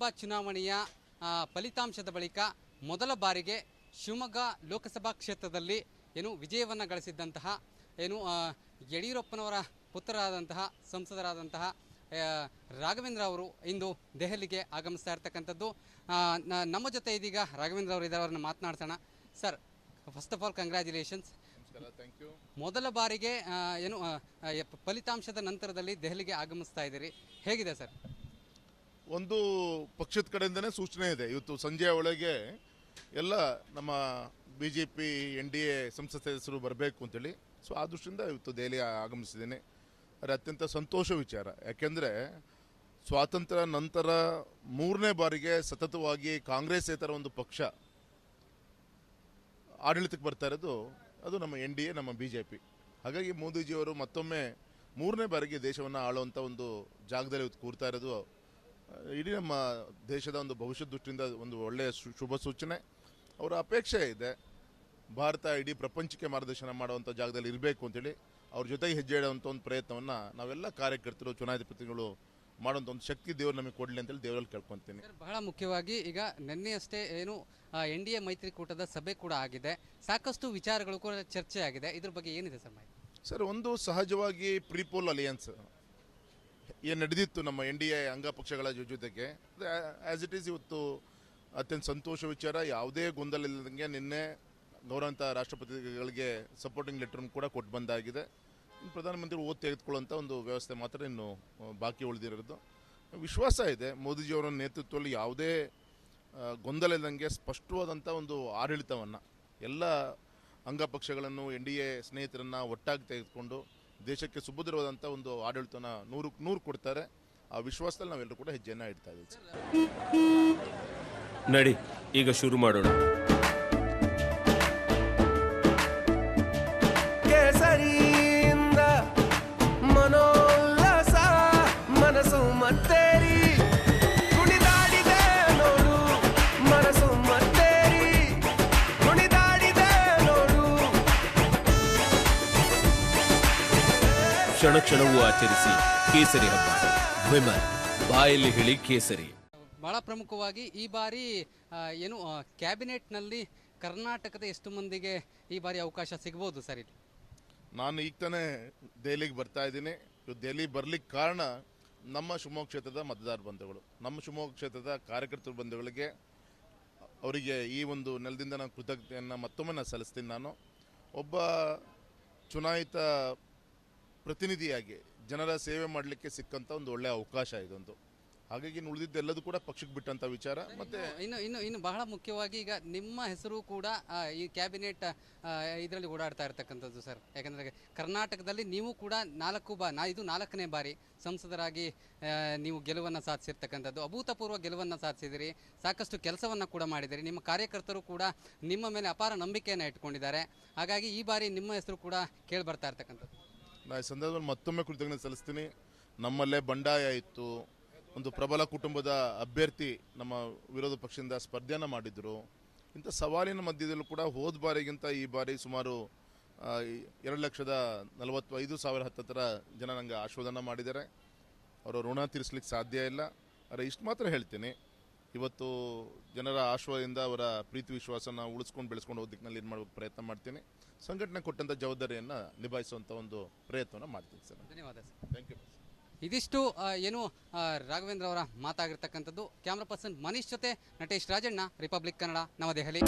ಲೋಕಸಭಾ ಚುನಾವಣೆಯ ಫಲಿತಾಂಶದ ಬಳಿಕ ಮೊದಲ ಬಾರಿಗೆ ಶಿವಮೊಗ್ಗ ಲೋಕಸಭಾ ಕ್ಷೇತ್ರದಲ್ಲಿ ವಿಜಯವನ್ನು ಗಳಿಸಿದ್ದಂತಹ ಯಡಿಯೂರಪ್ಪನವರ ಪುತ್ರರಾದಂತಹ ಸಂಸದರಾದಂತಹ ರಾಘವೇಂದ್ರ ಅವರು ಇಂದು ದೆಹಲಿಗೆ ಆಗಮಿಸ್ತಾ ಇರತಕ್ಕಂಥದ್ದು. ನಮ್ಮ ಜೊತೆ ಇದೀಗ ರಾಘವೇಂದ್ರ ಅವರು ಇದ್ದಾರೆ, ಅವರನ್ನು ಮಾತನಾಡ್ಸೋಣ. Sir, first of all congratulations. ಮೊದಲ ಬಾರಿಗೆ ಫಲಿತಾಂಶದ ನಂತರದಲ್ಲಿ ದೆಹಲಿಗೆ ಆಗಮಿಸ್ತಾ ಇದ್ದೀರಿ, ಹೇಗಿದೆ ಸರ್? ಒಂದು ಪಕ್ಷದ ಕಡೆಯಿಂದನೇ ಸೂಚನೆ ಇದೆ, ಇವತ್ತು ಸಂಜೆಯ ಒಳಗೆ ಎಲ್ಲ ನಮ್ಮ BJP NDA ಸಂಸತ್ ಸದಸ್ಯರು ಬರಬೇಕು ಅಂತೇಳಿ. ಸೊ ಆ ದೃಷ್ಟಿಯಿಂದ ಇವತ್ತು ದೆಹಲಿ ಆಗಮಿಸಿದ್ದೇನೆ. ಅದು ಅತ್ಯಂತ ಸಂತೋಷ ವಿಚಾರ. ಯಾಕೆಂದರೆ ಸ್ವಾತಂತ್ರ್ಯ ನಂತರ 3ನೇ ಬಾರಿಗೆ ಸತತವಾಗಿ ಕಾಂಗ್ರೆಸ್ಸೇತರ ಒಂದು ಪಕ್ಷ ಆಡಳಿತಕ್ಕೆ ಬರ್ತಾ ಇರೋದು ಅದು ನಮ್ಮ NDA, ನಮ್ಮ BJP. ಹಾಗಾಗಿ ಮೋದಿಜಿಯವರು ಮತ್ತೊಮ್ಮೆ 3ನೇ ಬಾರಿಗೆ ದೇಶವನ್ನು ಆಳುವಂಥ ಒಂದು ಜಾಗದಲ್ಲಿ ಇವತ್ತು ಕೂರ್ತಾ ಇರೋದು ಇಡೀ ನಮ್ಮ ದೇಶದ ಒಂದು ಭವಿಷ್ಯದ ದೃಷ್ಟಿಯಿಂದ ಒಂದು ಒಳ್ಳೆಯ ಶುಭ ಸೂಚನೆ. ಅವರ ಅಪೇಕ್ಷೆ ಇದೆ ಭಾರತ ಇಡೀ ಪ್ರಪಂಚಕ್ಕೆ ಮಾರ್ಗದರ್ಶನ ಮಾಡುವಂಥ ಜಾಗದಲ್ಲಿ ಇರಬೇಕು ಅಂತೇಳಿ. ಅವ್ರ ಜೊತೆಗೆ ಹೆಜ್ಜೆ ಇಡುವಂಥ ಒಂದು ಪ್ರಯತ್ನವನ್ನು ನಾವೆಲ್ಲ ಕಾರ್ಯಕರ್ತರು, ಚುನಾಯಿತ ಪ್ರತಿನಿಧಿಗಳು ಮಾಡುವಂಥ ಒಂದು ಶಕ್ತಿ ದೇವರು ನಮಗೆ ಕೊಡಲಿ ಅಂತೇಳಿ ದೇವರಲ್ಲಿ ಕೇಳ್ಕೊತೀನಿ. ಬಹಳ ಮುಖ್ಯವಾಗಿ ಈಗ ನಿನ್ನೆಯಷ್ಟೇ NDA ಮೈತ್ರಿಕೂಟದ ಸಭೆ ಕೂಡ ಆಗಿದೆ, ಸಾಕಷ್ಟು ವಿಚಾರಗಳು ಕೂಡ ಚರ್ಚೆ ಆಗಿದೆ. ಇದ್ರ ಬಗ್ಗೆ ಏನಿದೆ ಸರ್ ಮಾಹಿತಿ? ಸರ್, ಒಂದು ಸಹಜವಾಗಿ ಪ್ರೀಪೋಲ್ ಅಲಿಯನ್ಸ್ ಏನು ನಡೆದಿತ್ತು ನಮ್ಮ NDA ಅಂಗಪಕ್ಷಗಳ ಜೊತೆಗೆ, ಆ್ಯಸ್ ಇಟ್ ಈಸ್ ಇವತ್ತು ಅತ್ಯಂತ ಸಂತೋಷ ವಿಚಾರ. ಯಾವುದೇ ಗೊಂದಲ ಇಲ್ಲದಂಗೆ ನಿನ್ನೆ ಗೌರವಾನ್ವಿತ ರಾಷ್ಟ್ರಪತಿಗಳಿಗೆ ಸಪೋರ್ಟಿಂಗ್ ಲೆಟರ್ನು ಕೂಡ ಕೊಟ್ಟು ಬಂದಾಗಿದೆ. ಪ್ರಧಾನಮಂತ್ರಿ ತೆಗೆದುಕೊಳ್ಳುವಂಥ ಒಂದು ವ್ಯವಸ್ಥೆ ಮಾತ್ರ ಇನ್ನು ಬಾಕಿ ಉಳಿದಿರೋದು. ವಿಶ್ವಾಸ ಇದೆ ಮೋದಿಜಿಯವರ ನೇತೃತ್ವದಲ್ಲಿ ಯಾವುದೇ ಗೊಂದಲ ಇಲ್ಲದಂಗೆ ಸ್ಪಷ್ಟವಾದಂಥ ಒಂದು ಆಡಳಿತವನ್ನು ಎಲ್ಲ ಅಂಗಪಕ್ಷಗಳನ್ನು NDA ಸ್ನೇಹಿತರನ್ನು ಒಟ್ಟಾಗಿ ತೆಗೆದುಕೊಂಡು ದೇಶಕ್ಕೆ ಸುಭದ್ರವಾದಂಥ ಒಂದು ಆಡಳಿತನ 100ಕ್ಕೆ 100 ಕೊಡ್ತಾರೆ. ಆ ವಿಶ್ವಾಸದಲ್ಲಿ ನಾವೆಲ್ಲರೂ ಕೂಡ ಹೆಜ್ಜೆಯನ್ನು ಇಡ್ತಾ ಇದ್ದೀವಿ. ನಡಿ, ಈಗ ಶುರು ಮಾಡೋಣ. ಕೇಸರಿಯಿಂದ ಮನೋಲ್ಲಾಸ ಮನಸ್ಸು ಮತ್ತೇರಿ ಕುಣಿದಾಡಿದೆ ನೋಡು, ಮನಸ್ಸು ಮತ್ತೇರಿ ಕುಣಿದಾಡಿದೆ ನೋಡು. ಕ್ಷಣ ಕ್ಷಣವೂ ಆಚರಿಸಿ ಕೇಸರಿ ಹಬ್ಬ. ವಿಮಲ್, ಬಾಯಲ್ಲಿ ಹೇಳಿ ಕೇಸರಿ. ಬಹಳ ಪ್ರಮುಖವಾಗಿ ಈ ಬಾರಿ ಕ್ಯಾಬಿನೆಟ್ನಲ್ಲಿ ಕರ್ನಾಟಕದ ಎಷ್ಟು ಮಂದಿಗೆ ಈ ಬಾರಿ ಅವಕಾಶ ಸಿಗ್ಬೋದು ಸರ್? ಇಲ್ಲಿ ನಾನು ಈಗ ತಾನೇ ದೆಹಲಿಗೆ ಬರ್ತಾ ಇದ್ದೀನಿ. ದೆಹಲಿ ಬರ್ಲಿಕ್ಕೆ ಕಾರಣ ನಮ್ಮ ಶಿವಮೊಗ್ಗ ಕ್ಷೇತ್ರದ ಮತದಾರ ಬಂಧುಗಳು, ನಮ್ಮ ಶಿವಮೊಗ್ಗ ಕ್ಷೇತ್ರದ ಕಾರ್ಯಕರ್ತರ ಬಂಧುಗಳಿಗೆ ಅವರಿಗೆ ಈ ಒಂದು ನೆಲದಿಂದ ನಾನು ಕೃತಜ್ಞತೆಯನ್ನು ಮತ್ತೊಮ್ಮೆ ನಾನು ಸಲ್ಲಿಸ್ತೀನಿ. ನಾನು ಒಬ್ಬ ಚುನಾಯಿತ ಪ್ರತಿನಿಧಿಯಾಗಿ ಜನರ ಸೇವೆ ಮಾಡಲಿಕ್ಕೆ ಸಿಕ್ಕಂಥ ಒಂದು ಒಳ್ಳೆಯ ಅವಕಾಶ ಇದೊಂದು. ಹಾಗಾಗಿ ಉಳಿದಿದ್ದೆಲ್ಲದೂ ಕೂಡ ಪಕ್ಷಕ್ಕೆ ಬಿಟ್ಟಂಥ ವಿಚಾರ. ಮತ್ತೆ ಇನ್ನು ಬಹಳ ಮುಖ್ಯವಾಗಿ ಈಗ ನಿಮ್ಮ ಹೆಸರು ಕೂಡ ಈ ಕ್ಯಾಬಿನೆಟ್ ಇದರಲ್ಲಿ ಓಡಾಡ್ತಾ ಇರ್ತಕ್ಕಂಥದ್ದು ಸರ್. ಯಾಕಂದರೆ ಕರ್ನಾಟಕದಲ್ಲಿ ನೀವು ಕೂಡ ಇದು 4ನೇ ಬಾರಿ ಸಂಸದರಾಗಿ ನೀವು ಗೆಲುವನ್ನು ಸಾಧಿಸಿರ್ತಕ್ಕಂಥದ್ದು, ಅಭೂತಪೂರ್ವ ಗೆಲುವನ್ನು ಸಾಧಿಸಿದಿರಿ, ಸಾಕಷ್ಟು ಕೆಲಸವನ್ನು ಕೂಡ ಮಾಡಿದಿರಿ. ನಿಮ್ಮ ಕಾರ್ಯಕರ್ತರು ಕೂಡ ನಿಮ್ಮ ಮೇಲೆ ಅಪಾರ ನಂಬಿಕೆಯನ್ನು ಇಟ್ಕೊಂಡಿದ್ದಾರೆ. ಹಾಗಾಗಿ ಈ ಬಾರಿ ನಿಮ್ಮ ಹೆಸರು ಕೂಡ ಕೇಳಿ ಬರ್ತಾ ಇರ್ತಕ್ಕಂಥದ್ದು. ನಾನು ಈ ಸಂದರ್ಭದಲ್ಲಿ ಮತ್ತೊಮ್ಮೆ ಕೃತಜ್ಞತೆ ಸಲ್ಲಿಸ್ತೀನಿ. ನಮ್ಮಲ್ಲೇ ಬಂಡಾಯ ಇತ್ತು, ಒಂದು ಪ್ರಬಲ ಕುಟುಂಬದ ಅಭ್ಯರ್ಥಿ ನಮ್ಮ ವಿರೋಧ ಪಕ್ಷದಿಂದ ಸ್ಪರ್ಧೆಯನ್ನು ಮಾಡಿದರು. ಇಂಥ ಸವಾಲಿನ ಮಧ್ಯದಲ್ಲೂ ಕೂಡ ಹೋದ ಬಾರಿಗಿಂತ ಈ ಬಾರಿ ಸುಮಾರು 2,45,000 ಹತ್ತಿರ ಜನ ನನಗೆ ಆಶೀರ್ವಾದನ ಮಾಡಿದ್ದಾರೆ. ಅವರ ಋಣ ತೀರಿಸಲಿಕ್ಕೆ ಸಾಧ್ಯ ಇಲ್ಲ. ಆದರೆ ಇಷ್ಟು ಮಾತ್ರ ಹೇಳ್ತೀನಿ, ಇವತ್ತು ಜನರ ಆಶೀರ್ವಾದದಿಂದ ಅವರ ಪ್ರೀತಿ ವಿಶ್ವಾಸನ ಉಳಿಸ್ಕೊಂಡು ಬೆಳೆಸ್ಕೊಂಡು ಹೋಗೋದಕ್ಕೆ ಏನು ಮಾಡಬೇಕು ಪ್ರಯತ್ನ ಮಾಡ್ತೀನಿ. ಸಂಘಟನೆ ಕೊಟ್ಟಂಥ ಜವಾಬ್ದಾರಿಯನ್ನು ನಿಭಾಯಿಸುವಂಥ ಒಂದು ಪ್ರಯತ್ನವನ್ನು ಮಾಡ್ತೀನಿ ಸರ್. ಧನ್ಯವಾದ ಸರ್. Thank you. ಇದಿಷ್ಟು ರಾಘವೇಂದ್ರ ಅವರ ಮಾತಾಗಿರ್ತಕ್ಕಂಥದ್ದು. ಕ್ಯಾಮ್ರಾ ಪರ್ಸನ್ ಮನೀಶ್ ಜೊತೆ ನಟೇಶ್ ರಾಜಣ್ಣ, ರಿಪಬ್ಲಿಕ್ ಕನ್ನಡ, ನವದೆಹಲಿ.